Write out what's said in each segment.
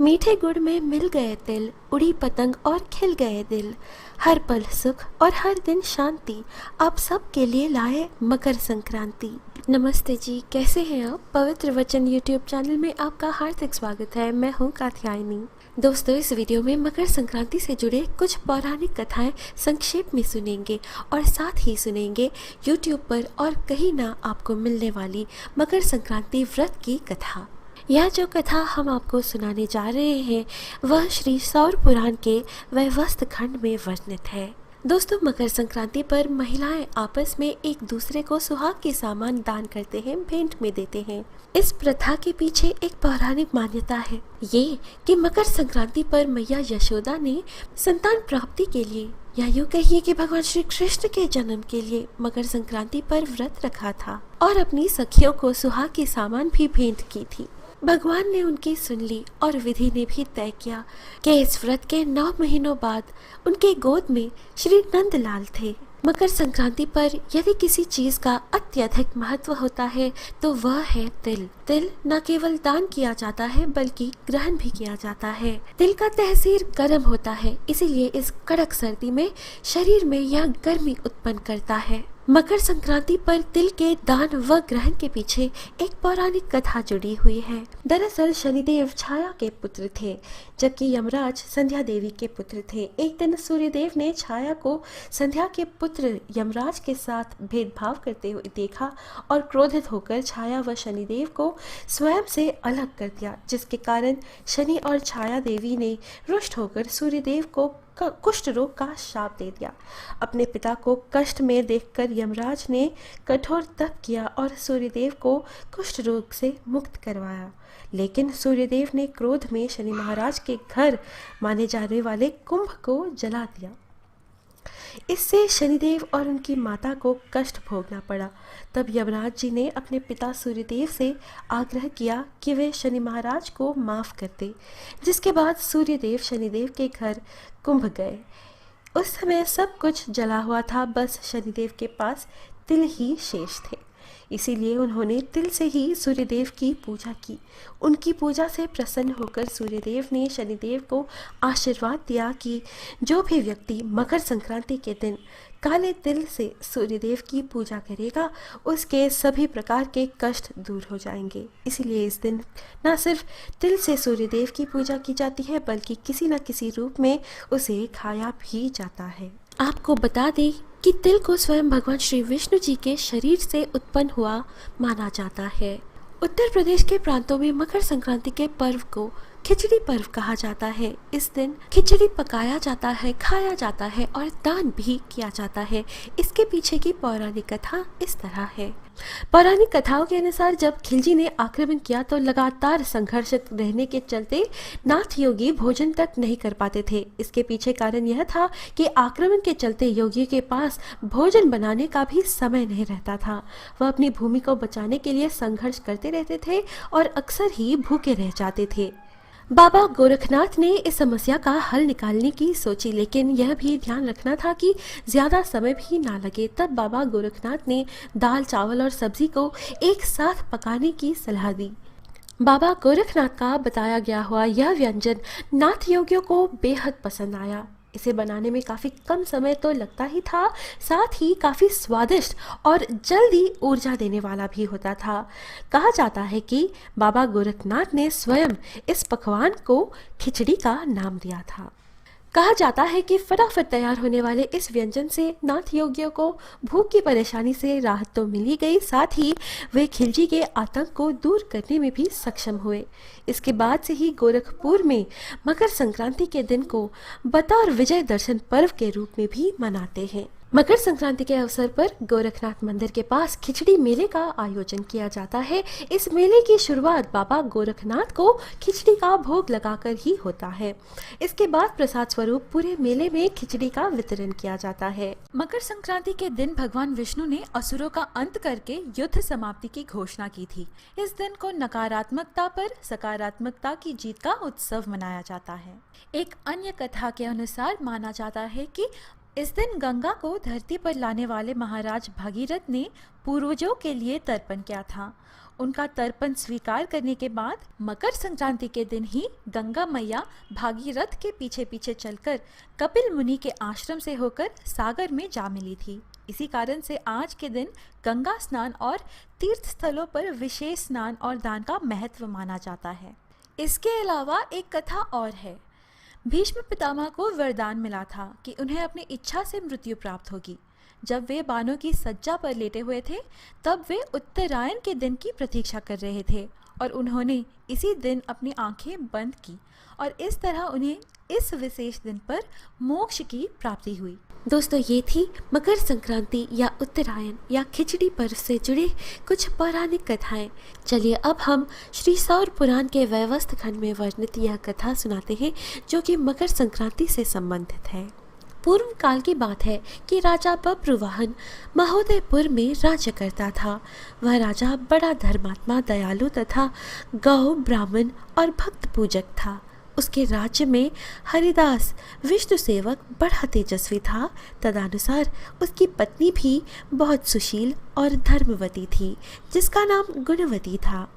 मीठे गुड़ में मिल गए तिल, उड़ी पतंग और खिल गए दिल। हर पल सुख और हर दिन शांति, आप सब के लिए लाए मकर संक्रांति। नमस्ते जी, कैसे हैं आप? पवित्र वचन यूट्यूब चैनल में आपका हार्दिक स्वागत है। मैं हूं कात्यायनी। दोस्तों, इस वीडियो में मकर संक्रांति से जुड़े कुछ पौराणिक कथाएं संक्षेप में सुनेंगे और साथ ही सुनेंगे यूट्यूब पर और कहीं ना आपको मिलने वाली मकर संक्रांति व्रत की कथा। यह जो कथा हम आपको सुनाने जा रहे हैं वह श्री सौर पुराण के वैवस्वत खंड में वर्णित है। दोस्तों, मकर संक्रांति पर महिलाएं आपस में एक दूसरे को सुहाग के सामान दान करते हैं, भेंट में देते हैं। इस प्रथा के पीछे एक पौराणिक मान्यता है, ये कि मकर संक्रांति पर मैया यशोदा ने संतान प्राप्ति के लिए या यूँ कहिए कि भगवान श्री कृष्ण के जन्म के लिए मकर संक्रांति पर व्रत रखा था और अपनी सखियों को सुहाग के सामान भी भेंट की थी। भगवान ने उनकी सुन ली और विधि ने भी तय किया कि इस व्रत के 9 महीनों बाद उनके गोद में श्री नंदलाल थे। मकर संक्रांति पर यदि किसी चीज का अत्यधिक महत्व होता है तो वह है तिल। तिल न केवल दान किया जाता है बल्कि ग्रहण भी किया जाता है। तिल का तहसीर गर्म होता है, इसीलिए इस कड़क सर्दी में शरीर में यह गर्मी उत्पन्न करता है। मकर संक्रांति पर तिल के दान व ग्रहण के पीछे एक पौराणिक कथा जुड़ी हुई है। दरअसल शनिदेव छाया के पुत्र थे, जबकि यमराज संध्या देवी के पुत्र थे। एक दिन सूर्यदेव ने छाया को संध्या के पुत्र यमराज के साथ भेदभाव करते हुए देखा और क्रोधित होकर छाया व शनिदेव को स्वयं से अलग कर दिया, जिसके कारण शनि और छाया देवी ने रुष्ट होकर सूर्यदेव को कुष्ठ रोग का शाप दे दिया। अपने पिता को कष्ट में देखकर यमराज ने कठोर तप किया और सूर्यदेव को कुष्ठ रोग से मुक्त करवाया। लेकिन सूर्यदेव ने क्रोध में शनि महाराज के घर माने जाने वाले कुंभ को जला दिया। इससे शनिदेव और उनकी माता को कष्ट भोगना पड़ा। तब यमराज जी ने अपने पिता सूर्यदेव से आग्रह किया कि वे शनि महाराज को माफ कर दे, जिसके बाद सूर्यदेव शनिदेव के घर कुंभ गए। उस समय सब कुछ जला हुआ था, बस शनिदेव के पास तिल ही शेष थे। इसीलिए उन्होंने तिल से ही सूर्यदेव की पूजा की। उनकी पूजा से प्रसन्न होकर सूर्यदेव ने शनिदेव को आशीर्वाद दिया कि जो भी व्यक्ति मकर संक्रांति के दिन काले तिल से सूर्यदेव की पूजा करेगा उसके सभी प्रकार के कष्ट दूर हो जाएंगे। इसीलिए इस दिन न सिर्फ तिल से सूर्यदेव की पूजा की जाती है बल्कि किसी न किसी रूप में उसे खाया भी जाता है। आपको बता दें कि तिल को स्वयं भगवान श्री विष्णु जी के शरीर से उत्पन्न हुआ माना जाता है। उत्तर प्रदेश के प्रांतों में मकर संक्रांति के पर्व को खिचड़ी पर्व कहा जाता है। इस दिन खिचड़ी पकाया जाता है, खाया जाता है और दान भी किया जाता है। इसके पीछे की पौराणिक कथा इस तरह है। पौराणिक कथाओं के अनुसार जब खिलजी ने आक्रमण किया तो लगातार संघर्षित रहने के चलते नाथ योगी भोजन तक नहीं कर पाते थे। इसके पीछे कारण यह था कि आक्रमण के चलते योगियों के पास भोजन बनाने का भी समय नहीं रहता था। वह अपनी भूमि को बचाने के लिए संघर्ष करते रहते थे और अक्सर ही भूखे रह जाते थे। बाबा गोरखनाथ ने इस समस्या का हल निकालने की सोची, लेकिन यह भी ध्यान रखना था कि ज्यादा समय भी ना लगे। तब बाबा गोरखनाथ ने दाल, चावल और सब्जी को एक साथ पकाने की सलाह दी। बाबा गोरखनाथ का बताया गया हुआ यह व्यंजन नाथ योगियों को बेहद पसंद आया। इसे बनाने में काफ़ी कम समय तो लगता ही था, साथ ही काफ़ी स्वादिष्ट और जल्दी ऊर्जा देने वाला भी होता था। कहा जाता है कि बाबा गोरखनाथ ने स्वयं इस पकवान को खिचड़ी का नाम दिया था। कहा जाता है कि फटाफट तैयार होने वाले इस व्यंजन से नाथ योगियों को भूख की परेशानी से राहत तो मिली गई, साथ ही वे खिलजी के आतंक को दूर करने में भी सक्षम हुए। इसके बाद से ही गोरखपुर में मकर संक्रांति के दिन को बतौर विजय दर्शन पर्व के रूप में भी मनाते हैं। मकर संक्रांति के अवसर पर गोरखनाथ मंदिर के पास खिचड़ी मेले का आयोजन किया जाता है। इस मेले की शुरुआत बाबा गोरखनाथ को खिचड़ी का भोग लगाकर ही होता है। इसके बाद प्रसाद स्वरूप पूरे मेले में खिचड़ी का वितरण किया जाता है। मकर संक्रांति के दिन भगवान विष्णु ने असुरों का अंत करके युद्ध समाप्ति की घोषणा की थी। इस दिन को नकारात्मकता पर सकारात्मकता की जीत का उत्सव मनाया जाता है। एक अन्य कथा के अनुसार माना जाता है कि इस दिन गंगा को धरती पर लाने वाले महाराज भगीरथ ने पूर्वजों के लिए तर्पण किया था। उनका तर्पण स्वीकार करने के बाद मकर संक्रांति के दिन ही गंगा मैया भागीरथ के पीछे पीछे चलकर कपिल मुनि के आश्रम से होकर सागर में जा मिली थी। इसी कारण से आज के दिन गंगा स्नान और तीर्थ स्थलों पर विशेष स्नान और दान का महत्व माना जाता है। इसके अलावा एक कथा और है। भीष्म पितामह को वरदान मिला था कि उन्हें अपनी इच्छा से मृत्यु प्राप्त होगी। जब वे बाणों की सज्जा पर लेटे हुए थे तब वे उत्तरायण के दिन की प्रतीक्षा कर रहे थे और उन्होंने इसी दिन अपनी आंखें बंद की और इस तरह उन्हें इस विशेष दिन पर मोक्ष की प्राप्ति हुई। दोस्तों, ये थी मकर संक्रांति या उत्तरायण या खिचड़ी पर्व से जुड़े कुछ पौराणिक कथाएं। चलिए अब हम श्री सौर पुराण के वैवस्थ खंड में वर्णित यह कथा सुनाते हैं जो कि मकर संक्रांति से संबंधित है। पूर्व काल की बात है कि राजा बब्रुवाहन महोदयपुर में राज्य करता था। वह राजा बड़ा धर्मात्मा, दयालु तथा गौ, ब्राह्मण और भक्त पूजक था। उसके राज्य में हरिदास विष्णु सेवक बड़ा तेजस्वी था। तदनुसार उसकी पत्नी भी बहुत सुशील और धर्मवती थी, जिसका नाम गुणवती था।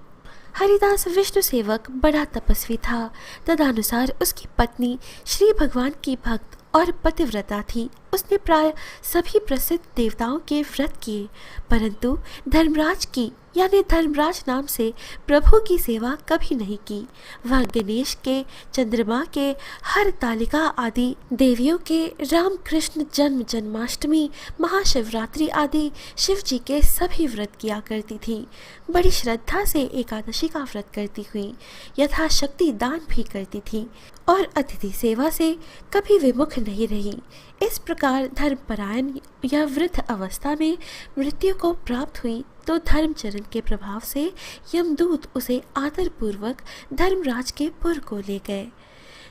हरिदास विष्णु सेवक बड़ा तपस्वी था। तदनुसार उसकी पत्नी श्री भगवान की भक्त और पतिव्रता थी। उसने प्राय सभी प्रसिद्ध देवताओं के व्रत किए, परंतु धर्मराज की यानी धर्मराज नाम से प्रभु की सेवा कभी नहीं की। वह गणेश के, चंद्रमा के, हर तालिका आदि देवियों के, राम कृष्ण जन्म, जन्माष्टमी, महाशिवरात्रि आदि शिव जी के सभी व्रत किया करती थी। बड़ी श्रद्धा से एकादशी का व्रत करती हुई यथाशक्ति दान भी करती थी और अतिथि सेवा से कभी विमुख नहीं रही। इस प्रकार धर्मपरायण या वृद्ध अवस्था में मृत्यु को प्राप्त हुई तो धर्मचरण के प्रभाव से यमदूत उसे आदरपूर्वक धर्मराज के पुर को ले गए।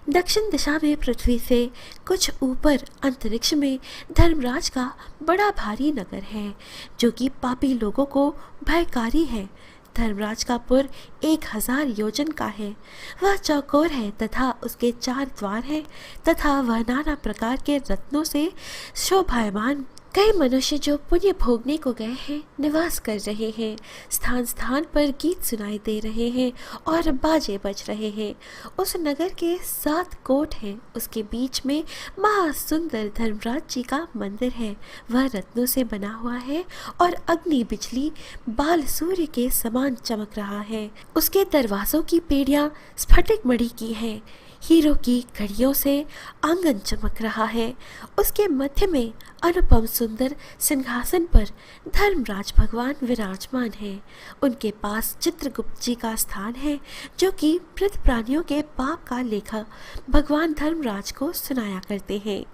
दक्षिण दिशा में पृथ्वी से कुछ ऊपर अंतरिक्ष में धर्मराज का बड़ा भारी नगर है जो कि पापी लोगों को भयकारी है। धर्मराज का पुर 1000 योजन का है। वह चौकोर है तथा उसके 4 द्वार हैं तथा वह नाना प्रकार के रत्नों से शोभायमान। कई मनुष्य जो पुण्य भोगने को गए हैं निवास कर रहे हैं। स्थान स्थान पर गीत सुनाई दे रहे हैं और बाजे बज रहे हैं। उस नगर के 7 कोट हैं। उसके बीच में महासुंदर धर्मराज जी का मंदिर है। वह रत्नों से बना हुआ है और अग्नि, बिजली, बाल सूर्य के समान चमक रहा है। उसके दरवाजों की पेड़ियां स्फटिक मणि की है। हीरो की घड़ियों से आंगन चमक रहा है। उसके मध्य में अनुपम सुंदर सिंहासन पर धर्मराज भगवान विराजमान है। उनके पास चित्रगुप्त जी का स्थान है जो कि मृत प्राणियों के पाप का लेखा भगवान धर्मराज को सुनाया करते हैं।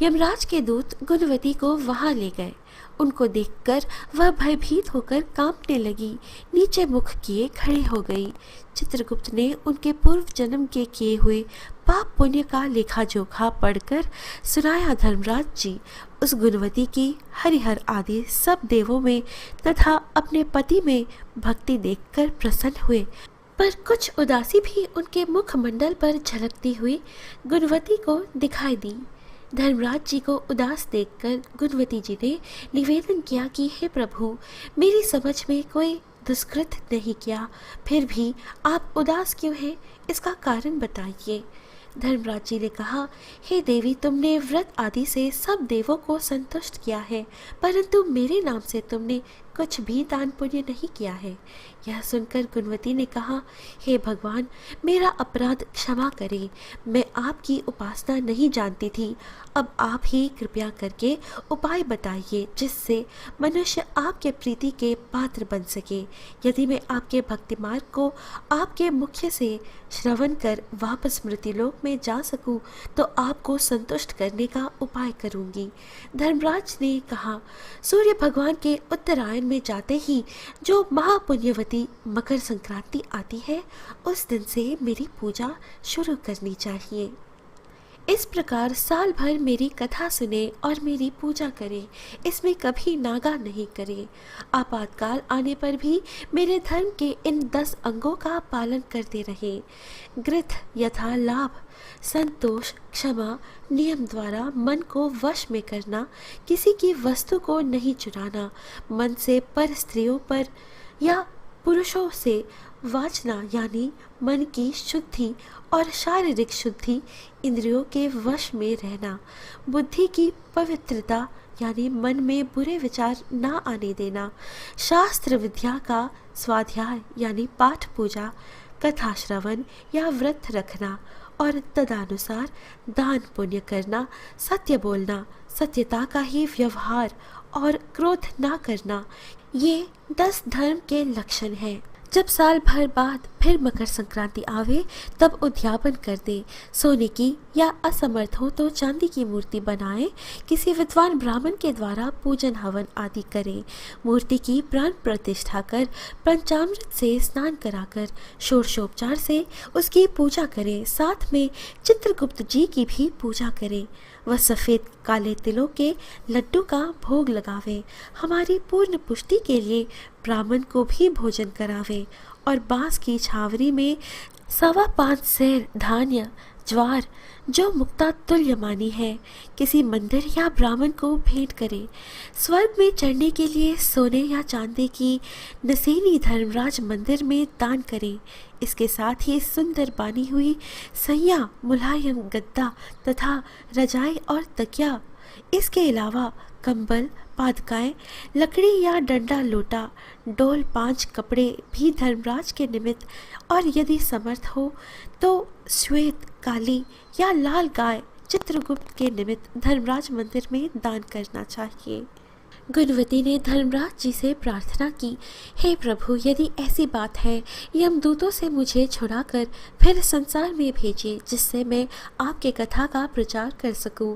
यमराज के दूत गुणवती को वहां ले गए। उनको देखकर वह भयभीत होकर कांपने लगी, नीचे मुख किए खड़े हो गई। चित्रगुप्त ने उनके पूर्व जन्म के किए हुए पाप पुण्य का लेखा जोखा पढ़कर सुनाया। धर्मराज जी उस गुणवती की हरिहर आदि सब देवों में तथा अपने पति में भक्ति देखकर प्रसन्न हुए, पर कुछ उदासी भी उनके मुखमंडल पर झलकती हुई गुणवती को दिखाई दी। धर्मराज जी को उदास देखकर गुणवती जी ने निवेदन किया कि हे प्रभु, मेरी समझ में कोई दुष्कृत नहीं किया, फिर भी आप उदास क्यों हैं? इसका कारण बताइए। धर्मराज जी ने कहा, हे देवी, तुमने व्रत आदि से सब देवों को संतुष्ट किया है, परंतु मेरे नाम से तुमने कुछ भी दान पुण्य नहीं किया है। यह सुनकर गुणवती ने कहा, हे भगवान, मेरा अपराध क्षमा करें। मैं आपकी उपासना नहीं जानती थी। अब आप ही कृपया करके उपाय बताइए जिससे मनुष्य आपके प्रीति के पात्र बन सके। यदि मैं आपके भक्ति मार्ग को आपके मुख्य से श्रवण कर वापस मृत्युलोक में जा सकूं तो आपको संतुष्ट करने का उपाय करूंगी। धर्मराज ने कहा, सूर्य भगवान के उत्तरायण में जाते ही जो महापुण्यवती मकर संक्रांति आती है, उस दिन से मेरी पूजा शुरू करनी चाहिए। इस प्रकार साल भर मेरी कथा सुने और मेरी पूजा करें, इसमें कभी नागा नहीं करें। आपातकाल आने पर भी मेरे धर्म के इन 10 अंगों का पालन करते रहें। गृथ यथा लाभ, संतोष, क्षमा, नियम द्वारा मन को वश में करना, किसी की वस्तु को नहीं चुराना, मन से पर स्त्रियों पर या पुरुषों से वाचना यानी मन की शुद्धि और शारीरिक शुद्धि, इंद्रियों के वश में रहना, बुद्धि की पवित्रता यानी मन में बुरे विचार ना आने देना, शास्त्र विद्या का स्वाध्याय यानी पाठ पूजा, कथा श्रवण या व्रत रखना और तदनुसार दान पुण्य करना, सत्य बोलना, सत्यता का ही व्यवहार और क्रोध ना करना, ये 10 धर्म के लक्षण हैं। जब साल भर बाद फिर मकर संक्रांति आवे तब उद्यापन कर दे। सोने की या असमर्थ हो तो चांदी की मूर्ति बनाए, किसी विद्वान ब्राह्मण के द्वारा पूजन हवन आदि करे। मूर्ति की प्राण प्रतिष्ठा कर पंचामृत से स्नान कराकर षोडशोपचार से उसकी पूजा करे। साथ में चित्रगुप्त जी की भी पूजा करे। वह सफ़ेद काले तिलों के लड्डू का भोग लगावे। हमारी पूर्ण पुष्टि के लिए ब्राह्मण को भी भोजन करावे और बांस की छावनी में 5.25 सेर धान्य ज्वार जो मुक्ता तुल्य मानी है किसी मंदिर या ब्राह्मण को भेंट करे। स्वर्ग में चढ़ने के लिए सोने या चांदी की नसीनी धर्मराज मंदिर में दान करे। इसके साथ ही सुंदर बानी हुई सैया, मुलायम गद्दा तथा रजाई और तकिया, इसके अलावा कंबल, पादकाएं, लकड़ी या डंडा लोटा, डोल 5 कपड़े भी धर्मराज के निमित्त और यदि समर्थ हो तो श्वेत, काली या लाल गाय चित्रगुप्त के निमित्त धर्मराज मंदिर में दान करना चाहिए। गुणवती ने धर्मराज जी से प्रार्थना की, हे प्रभु, यदि ऐसी बात है यमदूतों से मुझे छुड़ाकर फिर संसार में भेजिए जिससे मैं आपके कथा का प्रचार कर सकूं।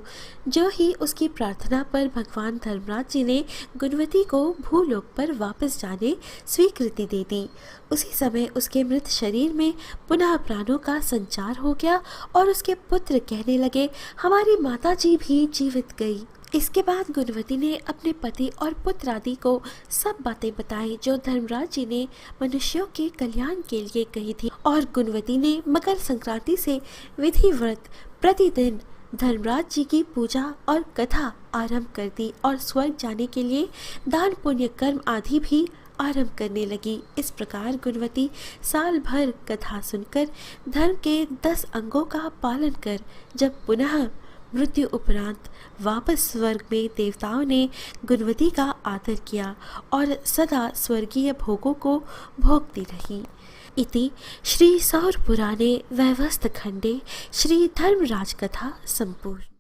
जो ही उसकी प्रार्थना पर भगवान धर्मराज जी ने गुणवती को भूलोक पर वापस जाने स्वीकृति दे दी। उसी समय उसके मृत शरीर में पुनः प्राणों का संचार हो गया और उसके पुत्र कहने लगे, हमारी माता जी भी जीवित गई। इसके बाद गुणवती ने अपने पति और पुत्र आदि को सब बातें बताई जो धर्मराज जी ने मनुष्यों के कल्याण के लिए कही थी। और गुणवती ने मकर संक्रांति से विधिव्रत प्रतिदिन धर्मराज जी की पूजा और कथा आरंभ कर दी और स्वर्ग जाने के लिए दान पुण्य कर्म आदि भी आरंभ करने लगी। इस प्रकार गुणवती साल भर कथा सुनकर धर्म के 10 अंगों का पालन कर जब पुनः मृत्यु उपरांत वापस स्वर्ग में देवताओं ने गुणवती का आदर किया और सदा स्वर्गीय भोगों को भोगती रही। इति श्री सौर पुराणे वैवस्वत खंडे श्री धर्मराज कथा संपूर्ण।